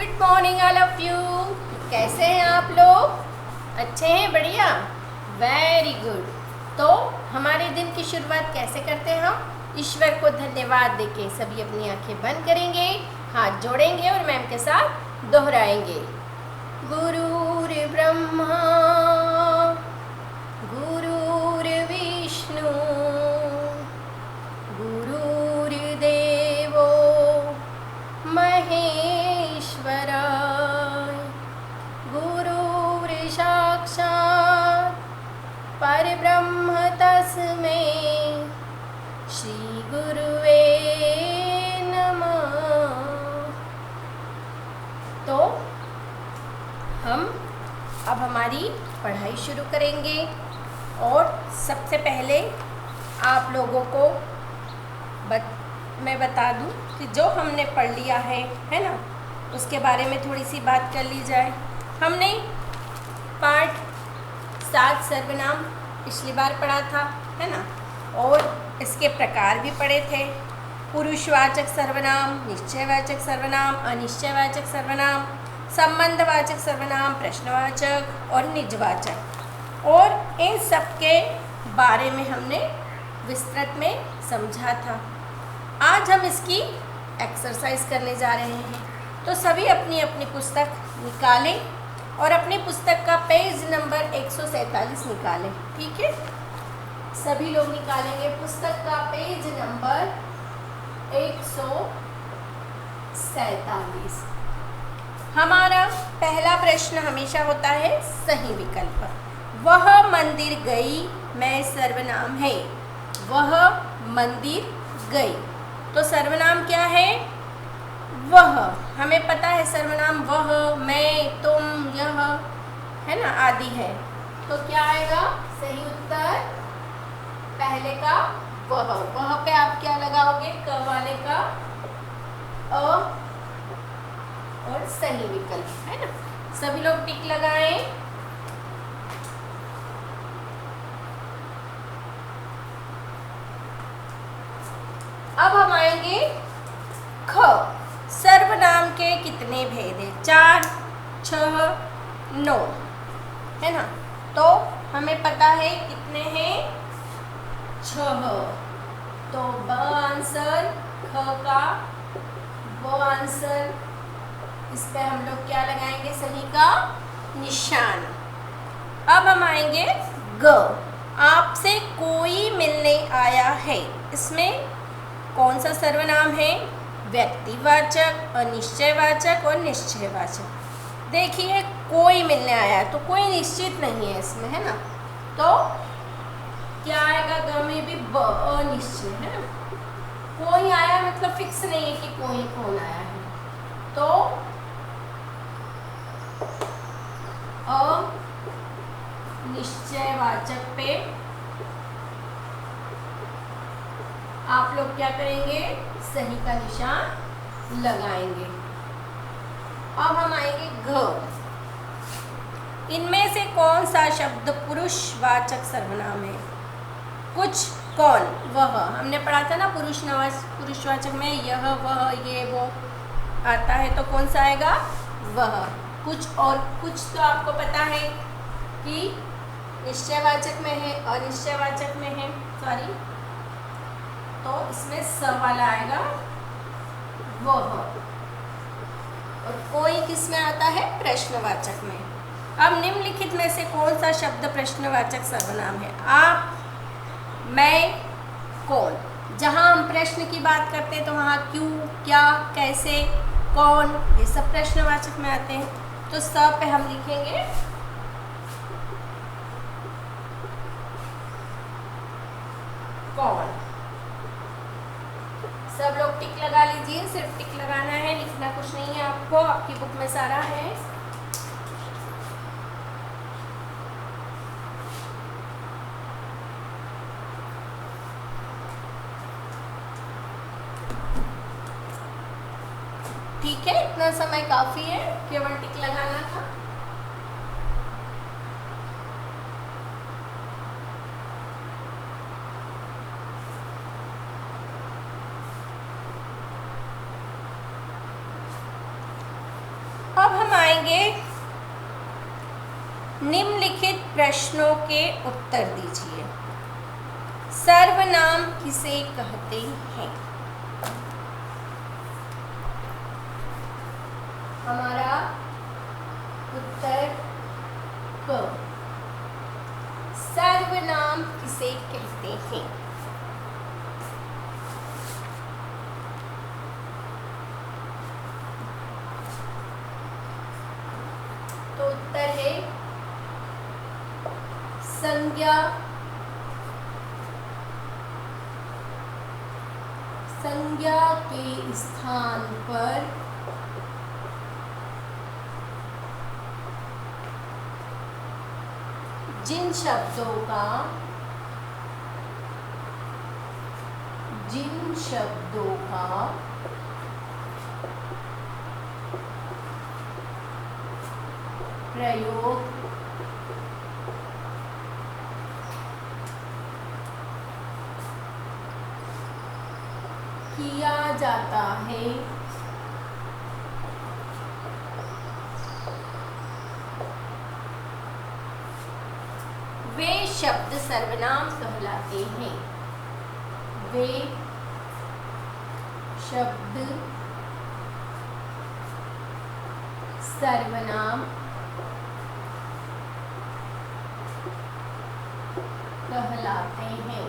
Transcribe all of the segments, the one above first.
Good morning all of you. कैसे हैं आप लोग? अच्छे हैं? बढ़िया, वेरी गुड। तो हमारे दिन की शुरुआत कैसे करते हैं हम? ईश्वर को धन्यवाद देके सभी अपनी आंखें बंद करेंगे, हाथ जोड़ेंगे और मैम के साथ दोहराएंगे। गुरुर्ब्रह्मा गुरुर्विष्णु गुरुर्देवो महेश्वराय गुरुर्साक्षात् परब्रह्म तस्मै श्री गुरुवे नमः। तो हम अब हमारी पढ़ाई शुरू करेंगे और सबसे पहले आप लोगों को मैं बता दूं कि जो हमने पढ़ लिया है ना, उसके बारे में थोड़ी सी बात कर ली जाए। हमने पाठ 7 सर्वनाम पिछली बार पढ़ा था, है ना, और इसके प्रकार भी पढ़े थे। पुरुषवाचक सर्वनाम, निश्चयवाचक सर्वनाम, अनिश्चयवाचक सर्वनाम, संबंधवाचक सर्वनाम, प्रश्नवाचक और निजवाचक, और इन सब के बारे में हमने विस्तृत में समझा था। आज हम इसकी एक्सरसाइज करने जा रहे हैं। तो सभी अपनी अपनी पुस्तक निकालें और अपनी पुस्तक का पेज नंबर 147 निकालें। ठीक है, सभी लोग निकालेंगे पुस्तक का पेज नंबर 147। हमारा पहला प्रश्न हमेशा होता है सही विकल्प। वह मंदिर गई मैं सर्वनाम है। वह मंदिर गई, तो सर्वनाम क्या है? वह। हमें पता है सर्वनाम वह, मैं, तुम, यह, है ना, आदि है। तो क्या आएगा सही उत्तर? पहले का वह। वह पे आप क्या लगाओगे? क वाले का अ और सही विकल्प, है ना। सभी लोग टिक लगाएं। अब हम आएंगे ख। सर्वनाम के कितने भेद हैं? 4, 6, 9, है ना। तो हमें पता है कितने हैं? 6। तो ब आंसर, ख का ब आंसर, इस पे हम लोग क्या लगाएंगे? सही का निशान। अब हम आएंगे ग। आपसे कोई मिलने आया है। इसमें कौन सा सर्वनाम है? व्यक्तिवाचक, अनिश्चयवाचक और निश्चयवाचक। देखिए, कोई मिलने आया तो कोई निश्चित नहीं है इसमें, है ना। तो क्या आएगा? ग में भी ब, अनिश्चय, है ना। कोई आया मतलब फिक्स नहीं है कि कोई कौन आया है। तो अनिश्चयवाचक पे आप लोग क्या करेंगे? सही का निशान लगाएंगे। अब हम आएंगे घ। इनमें से कौन सा शब्द पुरुषवाचक सर्वनाम है? कुछ, कौन, वह। हमने पढ़ा था ना पुरुषवाचक में यह, वह, ये, वो आता है, तो कौन सा आएगा? वह। कुछ और कुछ तो आपको पता है कि निश्चयवाचक में है, अनिश्चयवाचक में है, सॉरी, तो इसमें स वाला आएगा वह। और कोई किस में आता है? प्रश्नवाचक में। अब निम्नलिखित में से कौन सा शब्द प्रश्नवाचक सर्वनाम है? आप, मैं, कौन। जहाँ हम प्रश्न की बात करते हैं तो वहाँ क्यों, क्या, कैसे, कौन, ये सब प्रश्नवाचक में आते हैं। तो स पे हम लिखेंगे कौन। सब लोग टिक लगा लीजिए, सिर्फ टिक लगाना है, लिखना कुछ नहीं है आपको, आपकी बुक में सारा है। ठीक है, इतना समय काफी है, केवल टिक लगाना था। अब हम आएंगे निम्नलिखित प्रश्नों के उत्तर दीजिए। सर्वनाम किसे कहते हैं? हमारा उत्तर क। सर्वनाम किसे कहते हैं? तो उत्तर है संज्ञा, संज्ञा के स्थान पर जिन शब्दों का प्रयोग किया जाता है वे शब्द सर्वनाम कहलाते हैं। वे शब्द सर्वनाम कहलाते हैं।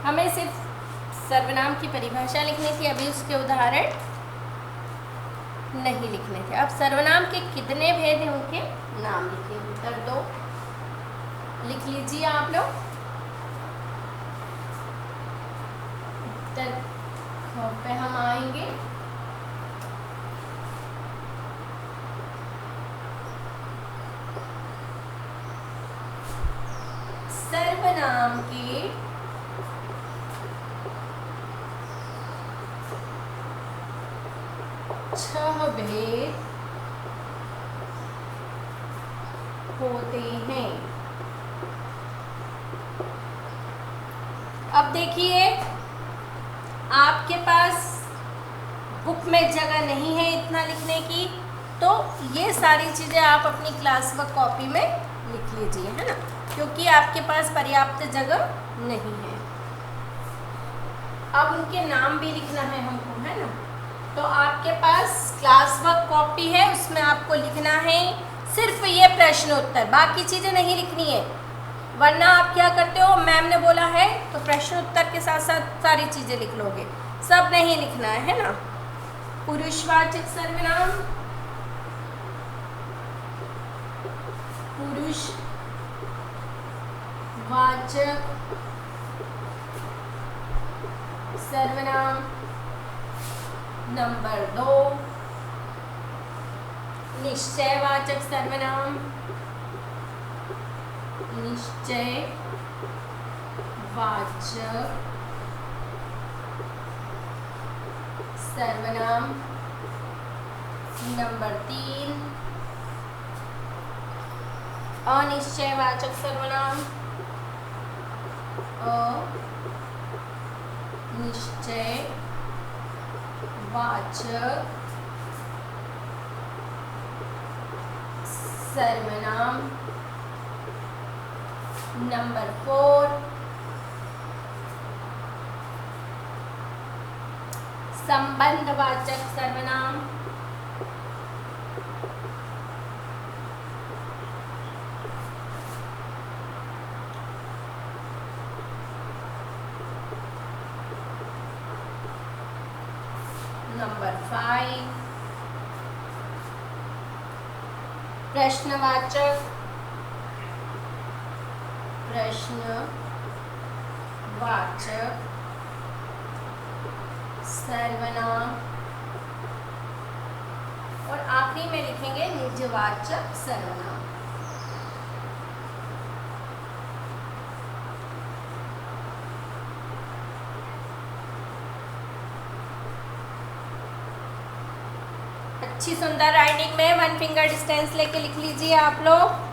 हमें सिर्फ सर्वनाम की परिभाषा लिखनी थी, अभी उसके उदाहरण नहीं लिखने थे। अब सर्वनाम के कितने भेद हैं उनके नाम लिखिए। उत्तर 2 लिख लीजिए आप लोग। उत्तर पे हम आएंगे। सर्वनाम के छह भेद होते हैं। अब देखिए, आपके पास बुक में जगह नहीं है इतना लिखने की, तो ये सारी चीज़ें आप अपनी क्लास वर्क कॉपी में लिख लीजिए, है ना, क्योंकि आपके पास पर्याप्त जगह नहीं है। अब उनके नाम भी लिखना है हमको, है ना। तो आपके पास क्लास वर्क कॉपी है, उसमें आपको लिखना है सिर्फ ये प्रश्न उत्तर, बाकी चीज़ें नहीं लिखनी है। वरना आप क्या करते हो, मैम ने बोला है तो प्रश्न उत्तर के साथ साथ सारी चीज़ें लिख लोगे, सब नहीं लिखना है ना। पुरुषवाचक सर्वनाम, पुरुषवाचक सर्वनाम। नंबर 2 निश्चयवाचक सर्वनाम, निश्चयवाचक सर्वनाम। नंबर 3 अनिश्चयवाचक सर्वनाम, अनिश्चयवाचक सर्वनाम। नंबर 4 संबंधवाचक सर्वनाम, नंबर 5 प्रश्नवाचक सर्वनाम। और आखिरी में लिखेंगे निजवाचक सर्वनाम। अच्छी सुंदर राइटिंग में 1 फिंगर डिस्टेंस लेके लिख लीजिए आप लोग।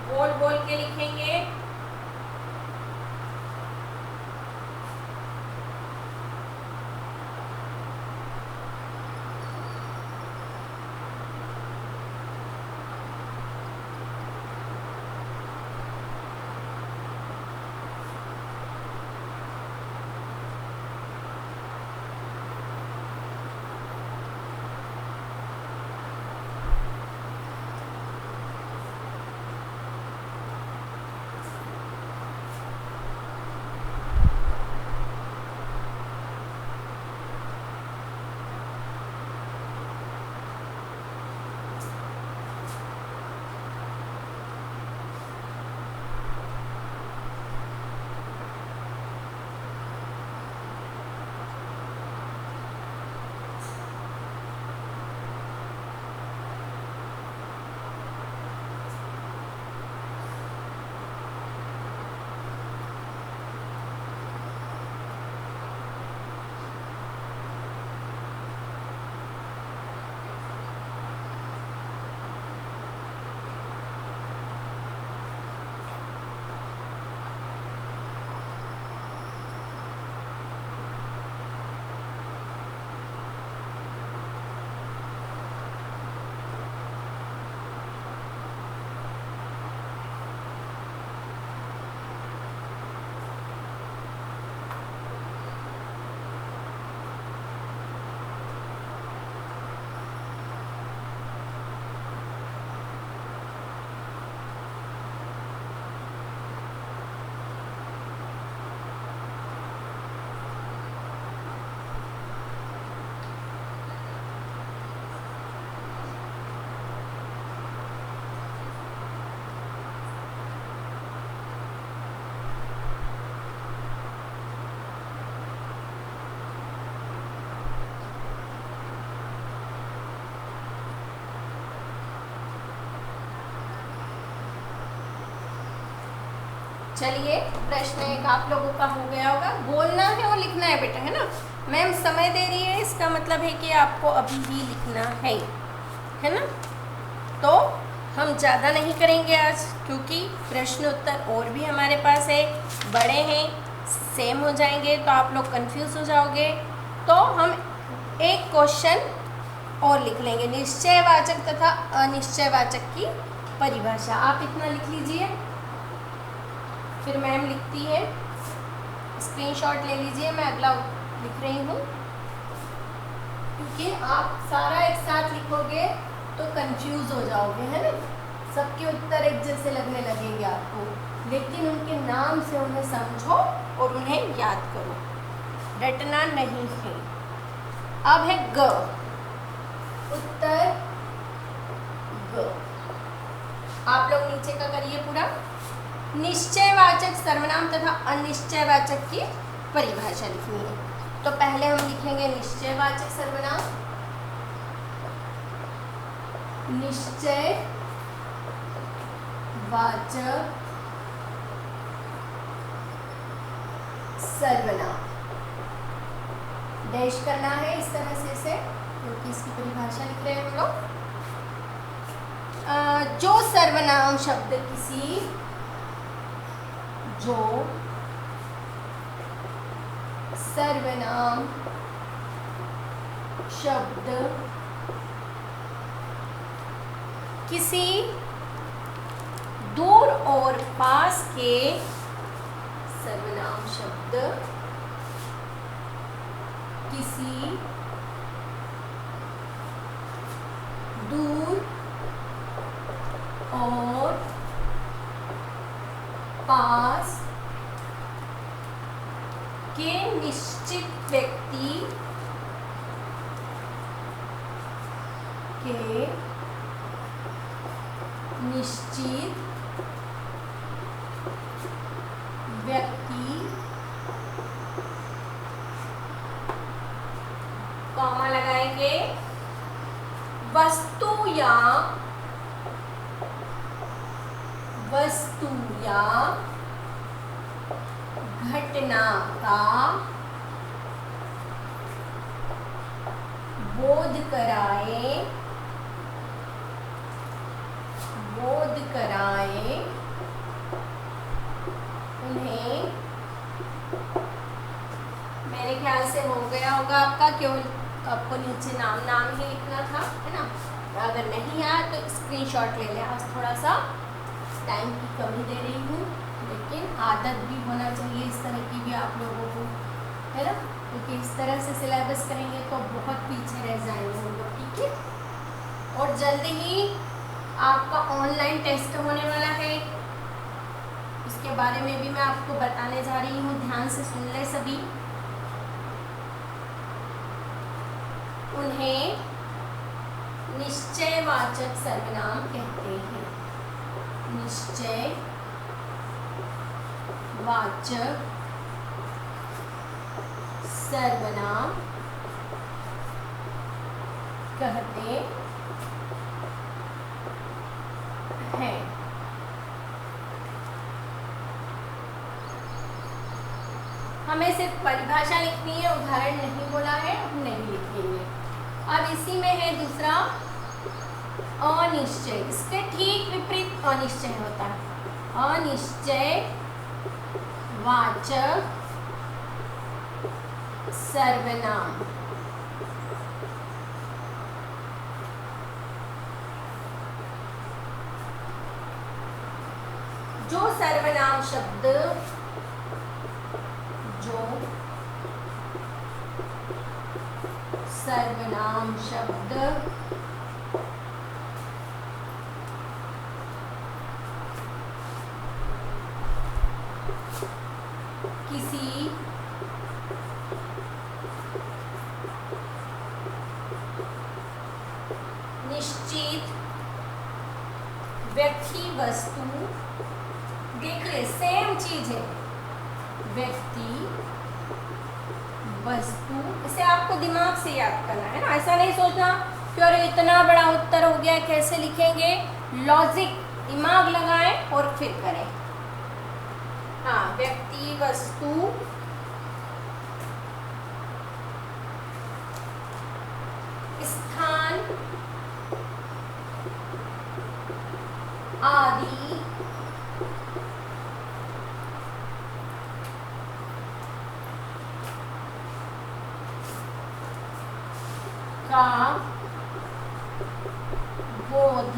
बोल बोल के लिखेंगे। चलिए, प्रश्न एक आप लोगों का हो गया होगा। बोलना है और लिखना है बेटा, है ना। मैम समय दे रही है, इसका मतलब है कि आपको अभी ही लिखना है ना। तो हम ज़्यादा नहीं करेंगे आज, क्योंकि प्रश्न उत्तर और भी हमारे पास है, बड़े हैं, सेम हो जाएंगे तो आप लोग कंफ्यूज हो जाओगे। तो हम एक क्वेश्चन और लिख लेंगे, निश्चयवाचक तथा अनिश्चयवाचक की परिभाषा। आप इतना लिख लीजिए, फिर मैम लिखती है, स्क्रीनशॉट ले लीजिए, मैं अगला लिख रही हूँ, क्योंकि आप सारा एक साथ लिखोगे तो कंफ्यूज हो जाओगे, है ना। सबके उत्तर एक जैसे लगने लगेंगे आपको, लेकिन उनके नाम से उन्हें समझो और उन्हें याद करो, रटना नहीं है। अब है ग, उत्तर ग। आप लोग नीचे का करिए पूरा। निश्चयवाचक सर्वनाम तथा अनिश्चयवाचक की परिभाषा लिखनी है। तो पहले हम लिखेंगे निश्चयवाचक सर्वनाम। निश्चयवाचक सर्वनाम, डैश करना है इस तरह से इसे, क्योंकि इसकी परिभाषा लिख रहे हैं हम लोग। जो सर्वनाम शब्द किसी, जो सर्वनाम शब्द किसी दूर और पास के, सर्वनाम शब्द किसी दूर और पास के निश्चित व्यक्ति के निश्चित व्यक्ति, कॉमा लगाएंगे, वस्तु या घटना का बोध कराए उन्हें, मेरे ख्याल से हो गया होगा आपका, क्यों आपको नीचे नाम ही लिखना था, है ना। अगर नहीं आया तो स्क्रीनशॉट ले लें। आज थोड़ा सा टाइम की कमी दे रही हूँ, लेकिन आदत भी होना चाहिए इस तरह की भी आप लोगों को, है ना, क्योंकि इस तरह से सिलेबस करेंगे तो बहुत पीछे रह जाएंगे हम लोग, ठीक है। और जल्दी ही आपका ऑनलाइन टेस्ट होने वाला है, इसके बारे में भी मैं आपको बताने जा रही हूँ, ध्यान से सुन ले सभी। उन्हें निश्चयवाचक सर्वनाम कहते हैं। निश्चयवाचक सर्वनाम कहते हैं। हमें सिर्फ परिभाषा लिखनी है, उदाहरण नहीं बोला है, हम नहीं लिखेंगे। अब इसी में है दूसरा अनिश्चय, इसके ठीक विपरीत अनिश्चय होता है। अनिश्चयवाचक सर्वनाम, जो सर्वनाम शब्द, जो सर्वनाम शब्द किसी निश्चित व्यक्ति, वस्तु, देखिए सेम चीज है, व्यक्ति, वस्तु, इसे आपको दिमाग से याद करना है ना। ऐसा नहीं सोचना कि अरे इतना बड़ा उत्तर हो गया कैसे लिखेंगे, लॉजिक दिमाग लगाएं और फिर करें। हाँ, व्यक्ति, वस्तु, स्थान आदि का बोध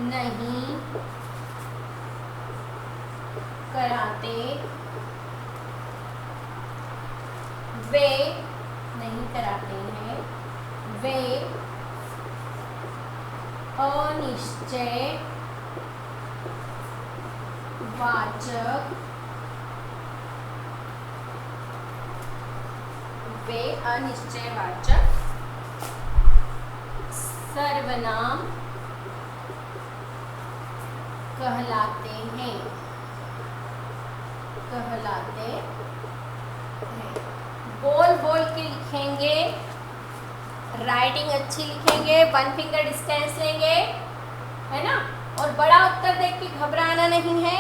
नहीं कराते, वे नहीं कराते हैं, वे अनिश्चय वाचक, वे अनिश्चयवाचक सर्वनाम कहलाते हैं, कहलाते हैं। बोल बोल के लिखेंगे, राइटिंग अच्छी लिखेंगे, 1 फिंगर डिस्टेंस लेंगे, है ना। और बड़ा उत्तर देख के घबराना नहीं है,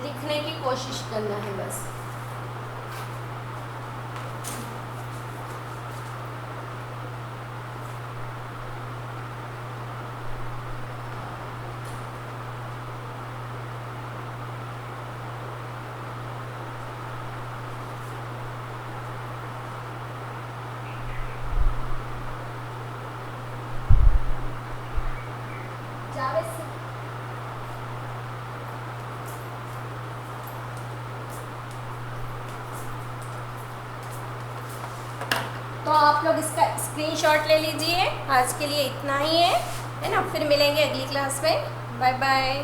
लिखने की कोशिश करना है बस। तो आप लोग इसका स्क्रीनशॉट ले लीजिए। आज के लिए इतना ही है ना। फिर मिलेंगे अगली क्लास में। Bye bye.